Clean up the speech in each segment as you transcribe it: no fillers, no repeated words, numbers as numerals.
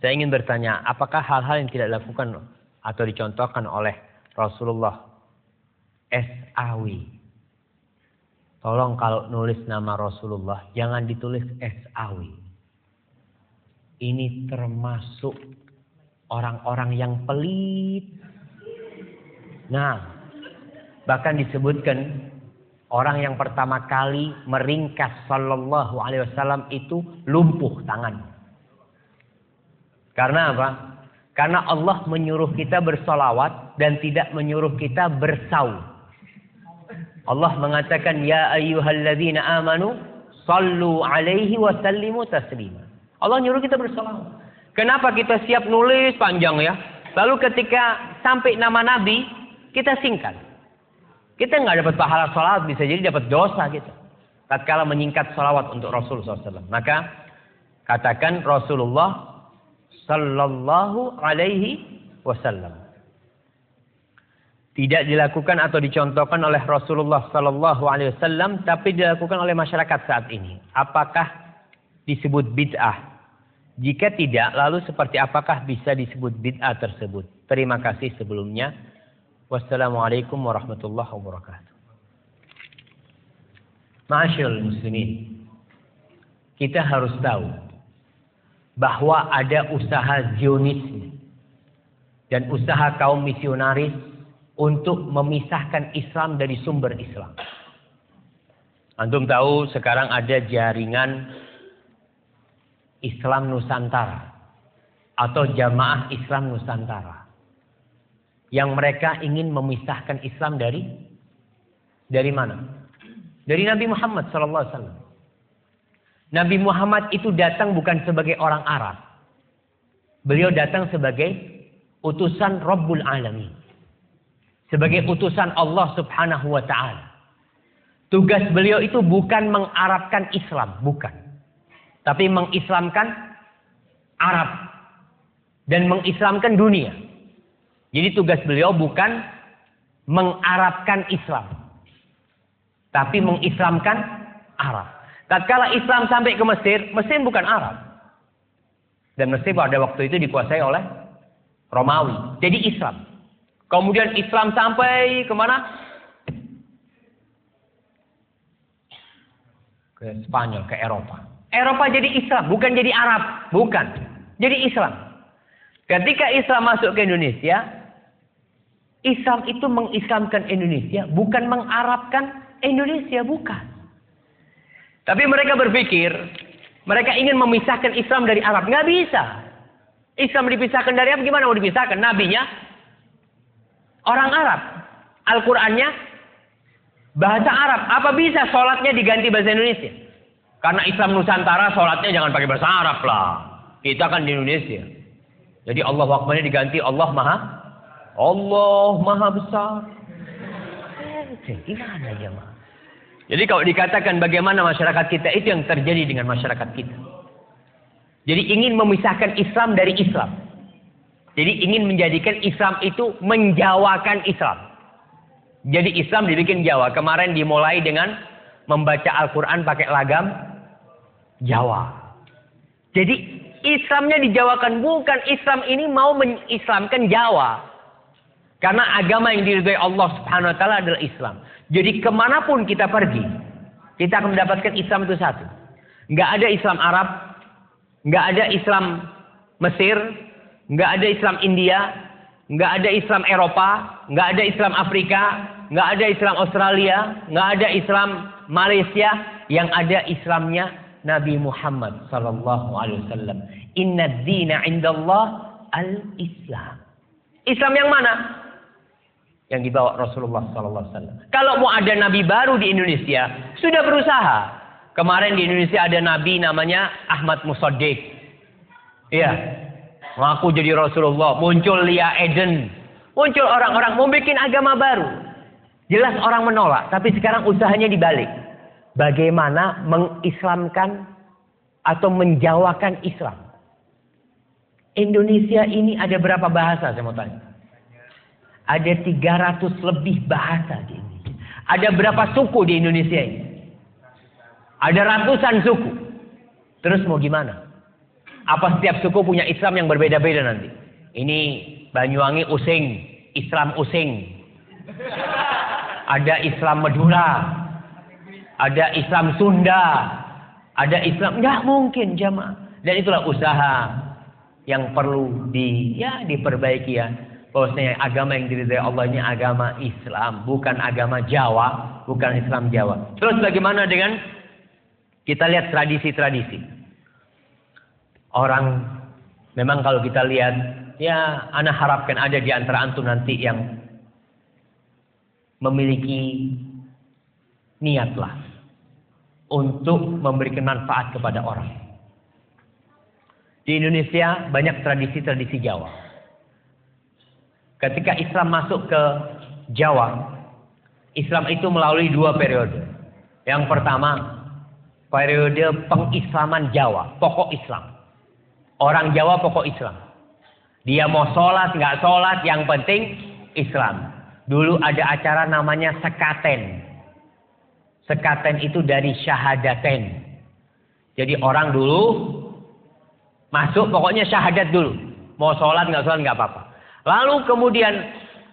Saya ingin bertanya, apakah hal-hal yang tidak dilakukan atau dicontohkan oleh Rasulullah S.A.W. Tolong kalau nulis nama Rasulullah, jangan ditulis S.A.W. Ini termasuk orang-orang yang pelit. Nah, bahkan disebutkan orang yang pertama kali meringkas sallallahu alaihi wasallam itu lumpuh tangan. Karena apa? Karena Allah menyuruh kita bersolawat dan tidak menyuruh kita bersaum. Allah mengatakan, ya ayyuhalladzina amanu sallu alaihi wa sallimu taslima. Allah nyuruh kita bersolawat. Kenapa kita siap nulis panjang ya? Lalu ketika sampai nama Nabi, kita singkat. Kita nggak dapat pahala solawat, bisa jadi dapat dosa kita. Tatkala menyingkat solawat untuk Rasulullah SAW. Maka katakan Rasulullah sallallahu alaihi wasallam. Tidak dilakukan atau dicontohkan oleh Rasulullah sallallahu alaihi wasallam, tapi dilakukan oleh masyarakat saat ini. Apakah disebut bid'ah? Jika tidak, lalu seperti apakah bisa disebut bid'ah tersebut? Terima kasih sebelumnya. Wassalamualaikum warahmatullahi wabarakatuh. Ma'asyiral muslimin, kita harus tahu bahwa ada usaha Zionisme dan usaha kaum misionaris untuk memisahkan Islam dari sumber Islam. Antum tahu sekarang ada jaringan Islam Nusantara atau Jamaah Islam Nusantara yang mereka ingin memisahkan Islam dari mana? Dari Nabi Muhammad SAW. Nabi Muhammad itu datang bukan sebagai orang Arab. Beliau datang sebagai utusan Rabbul Alamin. Sebagai utusan Allah Subhanahu wa ta'ala. Tugas beliau itu bukan mengarabkan Islam. Bukan. Tapi mengislamkan Arab. Dan mengislamkan dunia. Jadi tugas beliau bukan mengarabkan Islam. Tapi mengislamkan Arab. Tatkala Islam sampai ke Mesir, Mesir bukan Arab. Dan Mesir pada waktu itu dikuasai oleh Romawi. Jadi Islam. Kemudian Islam sampai kemana? Ke Spanyol, ke Eropa. Eropa jadi Islam, bukan jadi Arab. Bukan. Jadi Islam. Ketika Islam masuk ke Indonesia, Islam itu mengislamkan Indonesia, bukan mengarabkan Indonesia, bukan. Tapi mereka berpikir, mereka ingin memisahkan Islam dari Arab. Nggak bisa. Islam dipisahkan dari Arab, gimana mau dipisahkan? Nabinya orang Arab. Al-Qur'annya bahasa Arab. Apa bisa sholatnya diganti bahasa Indonesia? Karena Islam Nusantara, sholatnya jangan pakai bahasa Arab lah. Kita kan di Indonesia. Jadi Allah Akbarnya diganti Allah Maha Besar. Gimana ya, Ma? Jadi kalau dikatakan bagaimana masyarakat kita, itu yang terjadi dengan masyarakat kita. Jadi ingin memisahkan Islam dari Islam. Jadi ingin menjadikan Islam itu menjawakan Islam. Jadi Islam dibikin Jawa. Kemarin dimulai dengan membaca Al-Quran pakai lagam Jawa. Jadi Islamnya dijawakan. Bukan Islam ini mau mengislamkan Jawa. Karena agama yang diridhai Allah Subhanahu wa ta'ala adalah Islam. Jadi kemanapun kita pergi, kita akan mendapatkan Islam itu satu. Nggak ada Islam Arab, nggak ada Islam Mesir, nggak ada Islam India, nggak ada Islam Eropa, nggak ada Islam Afrika, nggak ada Islam Australia, nggak ada Islam Malaysia. Yang ada Islamnya Nabi Muhammad sallallahu alaihi wasallam. Inna ad-dina 'indallah al-Islam. Islam yang mana? Yang dibawa Rasulullah SAW. Kalau mau ada nabi baru di Indonesia, sudah berusaha. Kemarin di Indonesia ada nabi namanya Ahmad Musaddiq. Iya, ngaku jadi Rasulullah. Muncul Lia Eden. Muncul orang-orang mau bikin agama baru. Jelas orang menolak, tapi sekarang usahanya dibalik. Bagaimana mengislamkan atau menjawakan Islam? Indonesia ini ada berapa bahasa, saya mau tanya? Ada 300 lebih bahasa di Indonesia. Ada berapa suku di Indonesia ini? Ada ratusan suku. Terus mau gimana? Apa setiap suku punya Islam yang berbeda-beda nanti? Ini Banyuwangi Using, Islam Using. Ada Islam Madura, ada Islam Sunda, ada Islam. Nggak mungkin jamaah. Dan itulah usaha yang perlu diperbaiki ya. Bahwasanya agama yang diridhai Allah ini agama Islam, bukan agama Jawa, bukan Islam Jawa. Terus bagaimana dengan kita lihat tradisi-tradisi? Orang memang kalau kita lihat, ya ana harapkan ada di antara antum nanti yang memiliki niatlah untuk memberikan manfaat kepada orang. Di Indonesia banyak tradisi-tradisi Jawa. Ketika Islam masuk ke Jawa, Islam itu melalui 2 periode. Yang pertama, periode pengislaman Jawa, pokok Islam. Orang Jawa pokok Islam. Dia mau sholat, nggak sholat, yang penting Islam. Dulu ada acara namanya sekaten. Sekaten itu dari syahadaten. Jadi orang dulu masuk pokoknya syahadat dulu. Mau sholat, nggak apa-apa. Lalu kemudian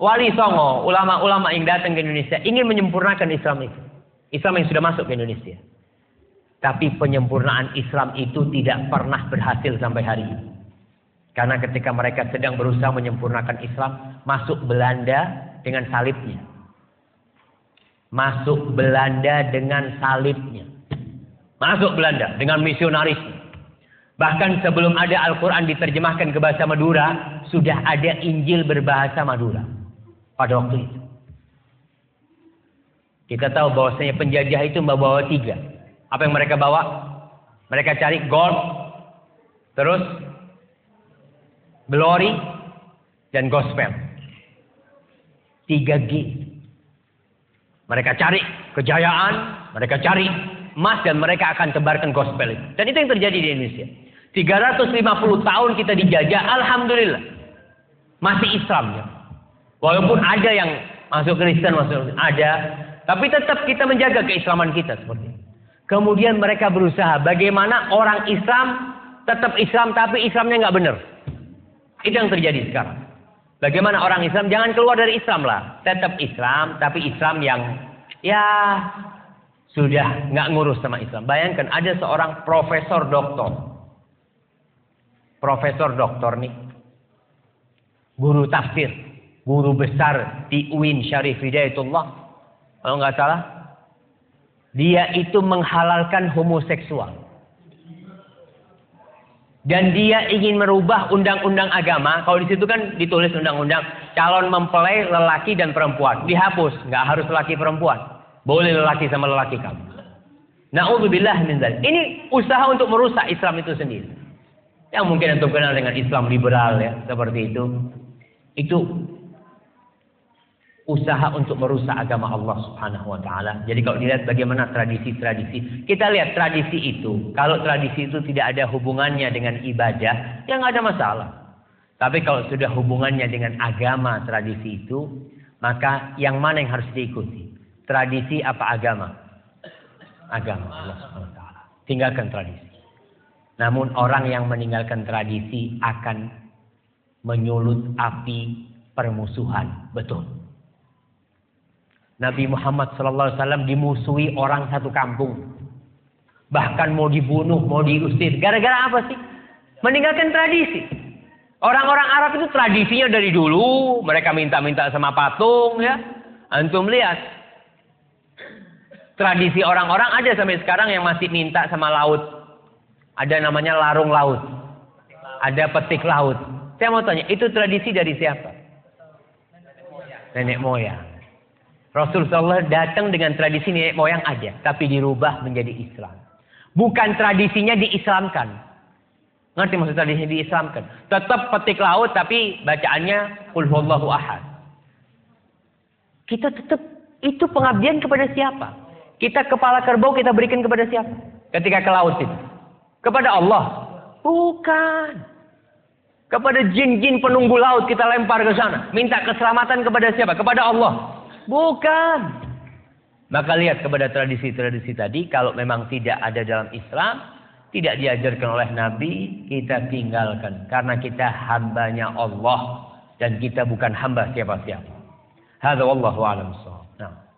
Wali Songo, ulama-ulama yang datang ke Indonesia ingin menyempurnakan Islam itu. Islam yang sudah masuk ke Indonesia. Tapi penyempurnaan Islam itu tidak pernah berhasil sampai hari ini. Karena ketika mereka sedang berusaha menyempurnakan Islam, masuk Belanda dengan salibnya. Masuk Belanda dengan salibnya. Masuk Belanda dengan misionarisnya. Bahkan sebelum ada Al-Quran diterjemahkan ke bahasa Madura, sudah ada Injil berbahasa Madura pada waktu itu. Kita tahu bahwasanya penjajah itu membawa 3. Apa yang mereka bawa? Mereka cari gold, terus glory, dan gospel. 3G. Mereka cari kejayaan, mereka cari emas, dan mereka akan tebarkan gospel itu. Dan itu yang terjadi di Indonesia. 350 tahun kita dijajah, alhamdulillah masih Islam ya. Walaupun ada yang masuk Kristen, ada, tapi tetap kita menjaga keislaman kita seperti itu. Kemudian mereka berusaha bagaimana orang Islam tetap Islam tapi Islamnya nggak benar. Itu yang terjadi sekarang. Bagaimana orang Islam jangan keluar dari Islam lah, tetap Islam tapi Islam yang ya sudah nggak ngurus sama Islam. Bayangkan ada seorang profesor doktor nih, guru tafsir, guru besar di UIN Syarif Hidayatullah, kalau nggak salah, dia itu menghalalkan homoseksual. Dan dia ingin merubah undang-undang agama. Kalau di situ kan ditulis undang-undang calon mempelai lelaki dan perempuan. Dihapus, nggak harus lelaki perempuan. Boleh lelaki sama lelaki kamu. Na'udzubillah min dzalik. Ini usaha untuk merusak Islam itu sendiri. Yang mungkin untuk kenal dengan Islam liberal ya, seperti itu. Itu usaha untuk merusak agama Allah Subhanahu wa taala. Jadi kalau dilihat bagaimana tradisi-tradisi, kita lihat tradisi itu. Kalau tradisi itu tidak ada hubungannya dengan ibadah, ya nggak ada masalah. Tapi kalau sudah hubungannya dengan agama tradisi itu, maka yang mana yang harus diikuti? Tradisi apa agama? Agama Allah Subhanahu wa taala. Tinggalkan tradisi. Namun orang yang meninggalkan tradisi akan menyulut api permusuhan. Betul. Nabi Muhammad SAW dimusuhi orang satu kampung. Bahkan mau dibunuh, mau diusir. Gara-gara apa sih? Meninggalkan tradisi. Orang-orang Arab itu tradisinya dari dulu. Mereka minta-minta sama patung ya. Antum lihat. Tradisi orang-orang ada sampai sekarang yang masih minta sama laut. Ada namanya larung laut. Ada petik laut. Saya mau tanya, itu tradisi dari siapa? Nenek moyang. Rasulullah datang dengan tradisi nenek moyang aja. Tapi dirubah menjadi Islam. Bukan tradisinya diislamkan. Ngerti maksud tradisinya diislamkan? Tetap petik laut tapi bacaannya Qul huwallahu ahad. Kita tetap, itu pengabdian kepada siapa? Kita kepala kerbau kita berikan kepada siapa? Ketika ke laut itu. Kepada Allah? Bukan. Kepada jin-jin penunggu laut kita lempar ke sana. Minta keselamatan kepada siapa? Kepada Allah. Bukan. Maka lihat kepada tradisi-tradisi tadi. Kalau memang tidak ada dalam Islam. tidak diajarkan oleh Nabi, kita tinggalkan. Karena kita hambanya Allah. Dan kita bukan hamba siapa-siapa. Hadza wallahu a'lam. Nah.